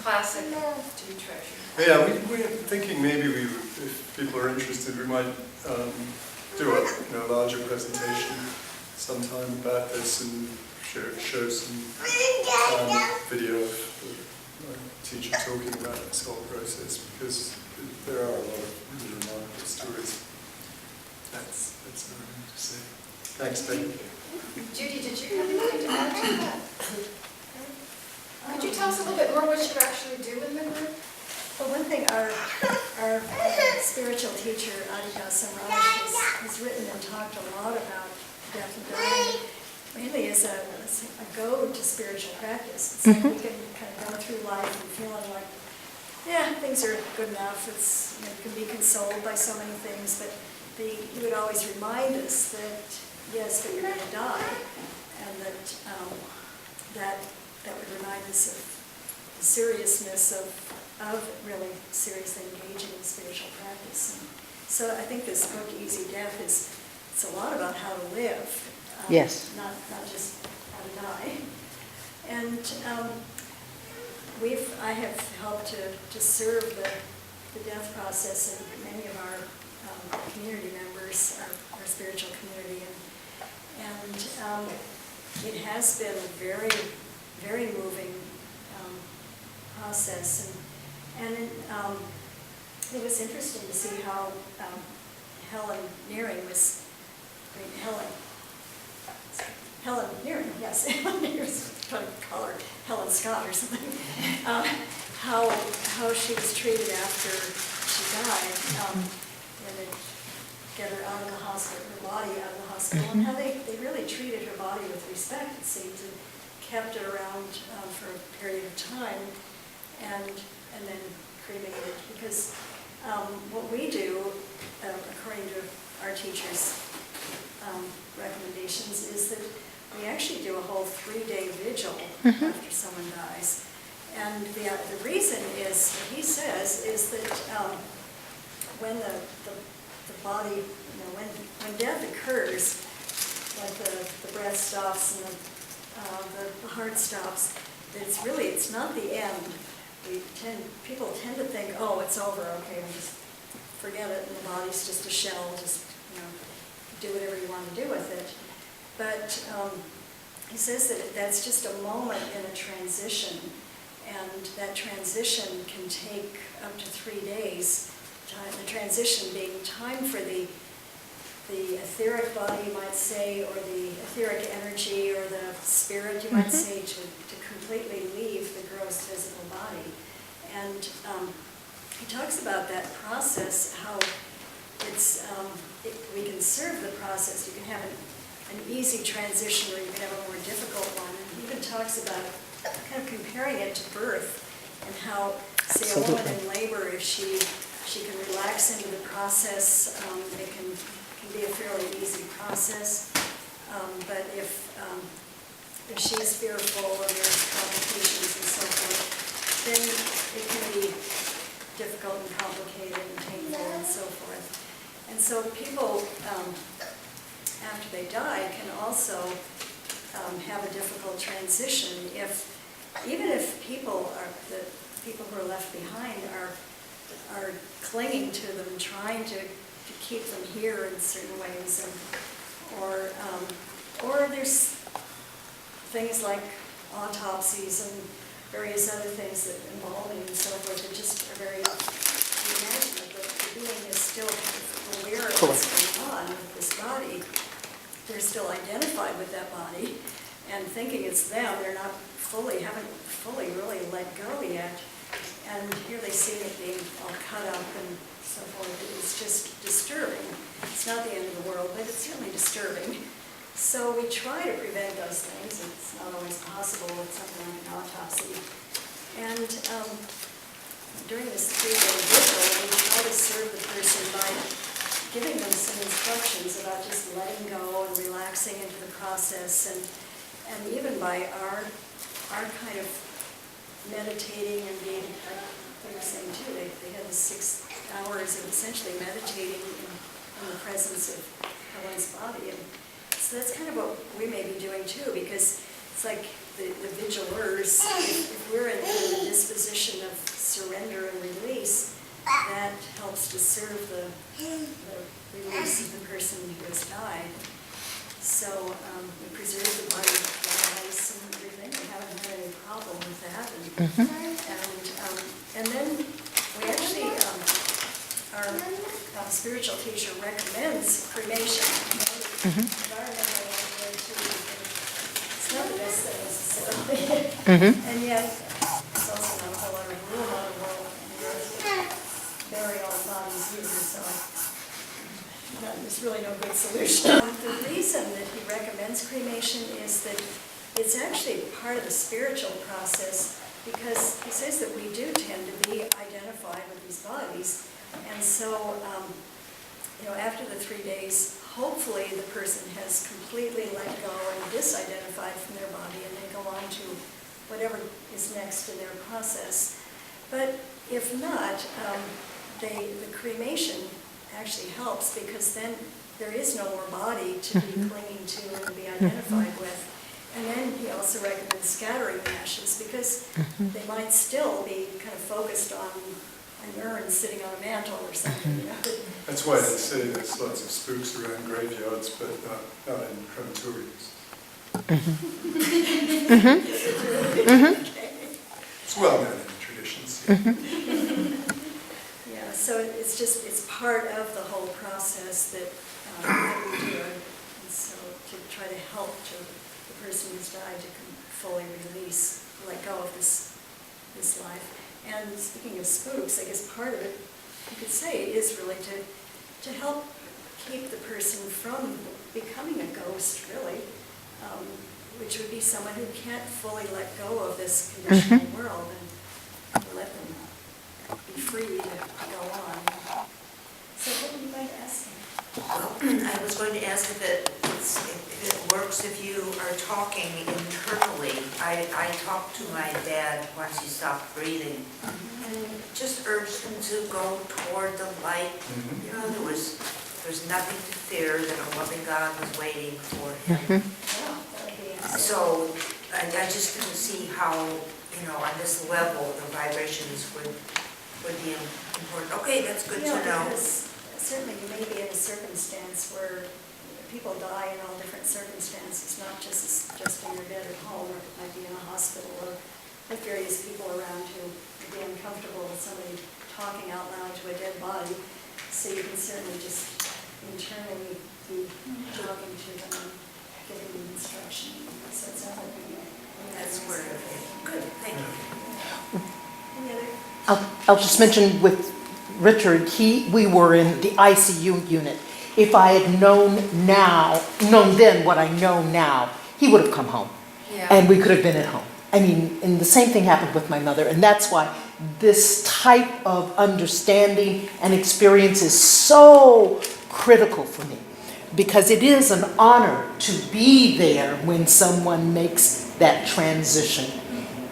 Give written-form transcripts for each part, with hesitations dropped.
classic to treasure. Yeah, we're thinking maybe if people are interested, we might do a larger presentation sometime about this and show some video of the teacher talking about this whole process, because there are a lot of really remarkable stories. That's what I have to say. Thanks, Ben. Judy, did you have anything to add to that? Could you tell us a little bit more what you actually do in the group? Well, one thing our spiritual teacher, Adhika Samraj, has written and talked a lot about death and dying, really as a goad to spiritual practice. It's like we can kind of go through life and feeling like, yeah, things are good enough. You can be consoled by so many things, but he would always remind us that, yes, but you're going to die, and that would remind us of the seriousness of really seriously engaging in spiritual practice. And so I think this book, Easy Death, it's a lot about how to live, yes, not just how to die. And I have helped to serve the death process in many of our community members, our spiritual community, and it has been a very, very moving process, and it was interesting to see how Helen Nearing Helen Nearing, yes, Helen Nearing, trying to call her Helen Scott or something, how she was treated after she died, and they get her out of the hospital, her body out of the hospital, and how they really treated her body with respect, it seems, and kept it around for a period of time, and then cremated it. Because what we do, according to our teacher's recommendations, is that we actually do a whole 3-day vigil after someone dies. And the reason is, what he says, is that when the body, when death occurs, like the breath stops and the heart stops, it's not the end. People tend to think, oh, it's over, okay, I'll just forget it, and the body's just a shell, just do whatever you want to do with it. But he says that that's just a moment in a transition, and that transition can take up to 3 days. The transition being time for the etheric body, you might say, or the etheric energy, or the spirit, you might say, to completely leave the gross physical body. And he talks about that process, how we can serve the process. You can have an easy transition, or you can have a more difficult one. And he even talks about kind of comparing it to birth, and how, say, a woman in labor, if she can relax into the process, it can be a fairly easy process. But if she's fearful or there's complications and so forth, then it can be difficult and complicated and painful and so forth. And so people, after they die, can also have a difficult transition even if the people who are left behind are clinging to them, trying to keep them here in certain ways, or there's things like autopsies and various other things that embalming and so forth that just are very imagine that the being is still aware of what's going on with this body. They're still identified with that body and thinking it's them. They're not haven't fully really let go yet. And here they see it being all cut up and so forth. It's just disturbing. It's not the end of the world, but it's certainly disturbing. So we try to prevent those things. It's not always possible with something like an autopsy. And during this 3-day vigil, we try to serve the person by giving them some instructions about just letting go and relaxing into the process, and even by our kind of meditating and being, they were saying too, they had the 6 hours of essentially meditating in the presence of Helen's body. And so that's kind of what we may be doing too, because it's like the vigilers, if we're in the disposition of surrender and release, that helps to serve the release of the person who has died. So we preserve the body lice and everything. We haven't had any problem with that. And then we actually, our spiritual teacher recommends cremation. Environmental idea too. It's not the best thing necessarily. And yet, it's also not a whole lot of room on the world to bury all bodies either, so there's really no good solution. The reason that he recommends cremation is that it's actually part of the spiritual process, because he says that we do tend to be identified with these bodies. And so, after the 3 days, hopefully the person has completely let go and disidentified from their body, and they go on to whatever is next in their process. But if not, the cremation actually helps, because then there is no more body to be clinging to and to be identified with. And then he also recommends scattering the ashes, because they might still be kind of focused on an urn sitting on a mantle or something. That's why they say there's lots of spooks around graveyards, but not in crematoriums. It's well known in the traditions. Yeah, so it's part of the whole process that we do, and so to try to help the person who's died to fully release, let go of this life. And speaking of spooks, I guess part of it, you could say, is really to help keep the person from becoming a ghost, really, which would be someone who can't fully let go of this conditioned world and let them be free to go on. So what would you like to ask me? Well, I was going to ask if it works if you are talking internally. I talked to my dad once he stopped breathing, and just urged him to go toward the light. There's nothing to fear, that a loving God was waiting for him. So I just didn't see how, on this level, the vibrations would be important. Okay, that's good to know. Because certainly you may be in a circumstance where people die in all different circumstances, not just in your bed at home, or it might be in a hospital, or with various people around who would be uncomfortable with somebody talking out loud to a dead body. So you can certainly just internally be talking to them and giving them instruction. So it sounds like That's where good. Thank you. Any other? I'll just mention with Richard, we were in the ICU unit. If I had known then what I know now, he would have come home. Yeah. And we could have been at home. I mean, and the same thing happened with my mother. And that's why this type of understanding and experience is so critical for me. Because it is an honor to be there when someone makes that transition.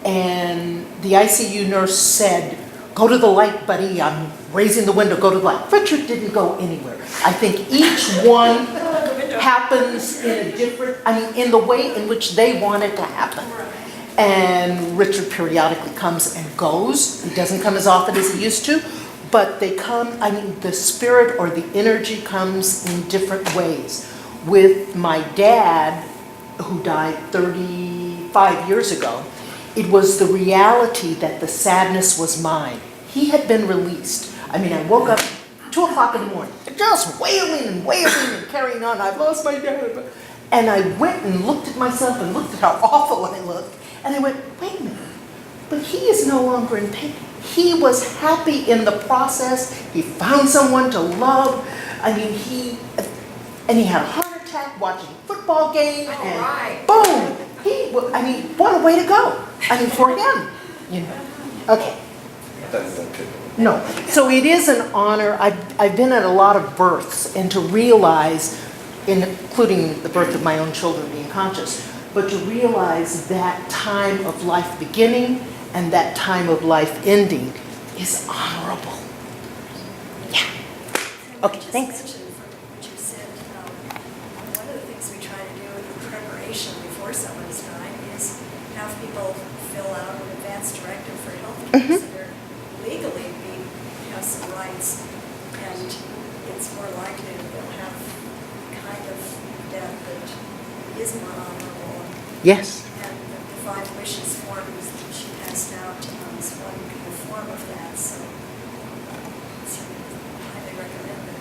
And the ICU nurse said, "Go to the light, buddy. I'm raising the window. Go to the light." Richard didn't go anywhere. I think each one happens in the way in which they want it to happen. And Richard periodically comes and goes. He doesn't come as often as he used to, but they come, the spirit or the energy comes in different ways. With my dad, who died 35 years ago, it was the reality that the sadness was mine. He had been released. I woke up 2 o'clock in the morning, just wailing and carrying on. I've lost my dad. And I went and looked at myself and looked at how awful I looked. And I went, wait a minute, but he is no longer in pain. He was happy in the process. He found someone to love. He had a heart attack watching a football game. And boom, what a way to go. For him, Okay. No. So it is an honor. I've been at a lot of births, and to realize, including the birth of my own children being conscious, but to realize that time of life beginning and that time of life ending is honorable. Yeah. Okay, thanks. Just mention from what you said, one of the things we try to do in preparation before someone's dying is So they're legally have some rights, and it's more likely that they'll have kind of death that is more honorable. Yes. And the five wishes forms that she passed out is one form of that, so I highly recommend that.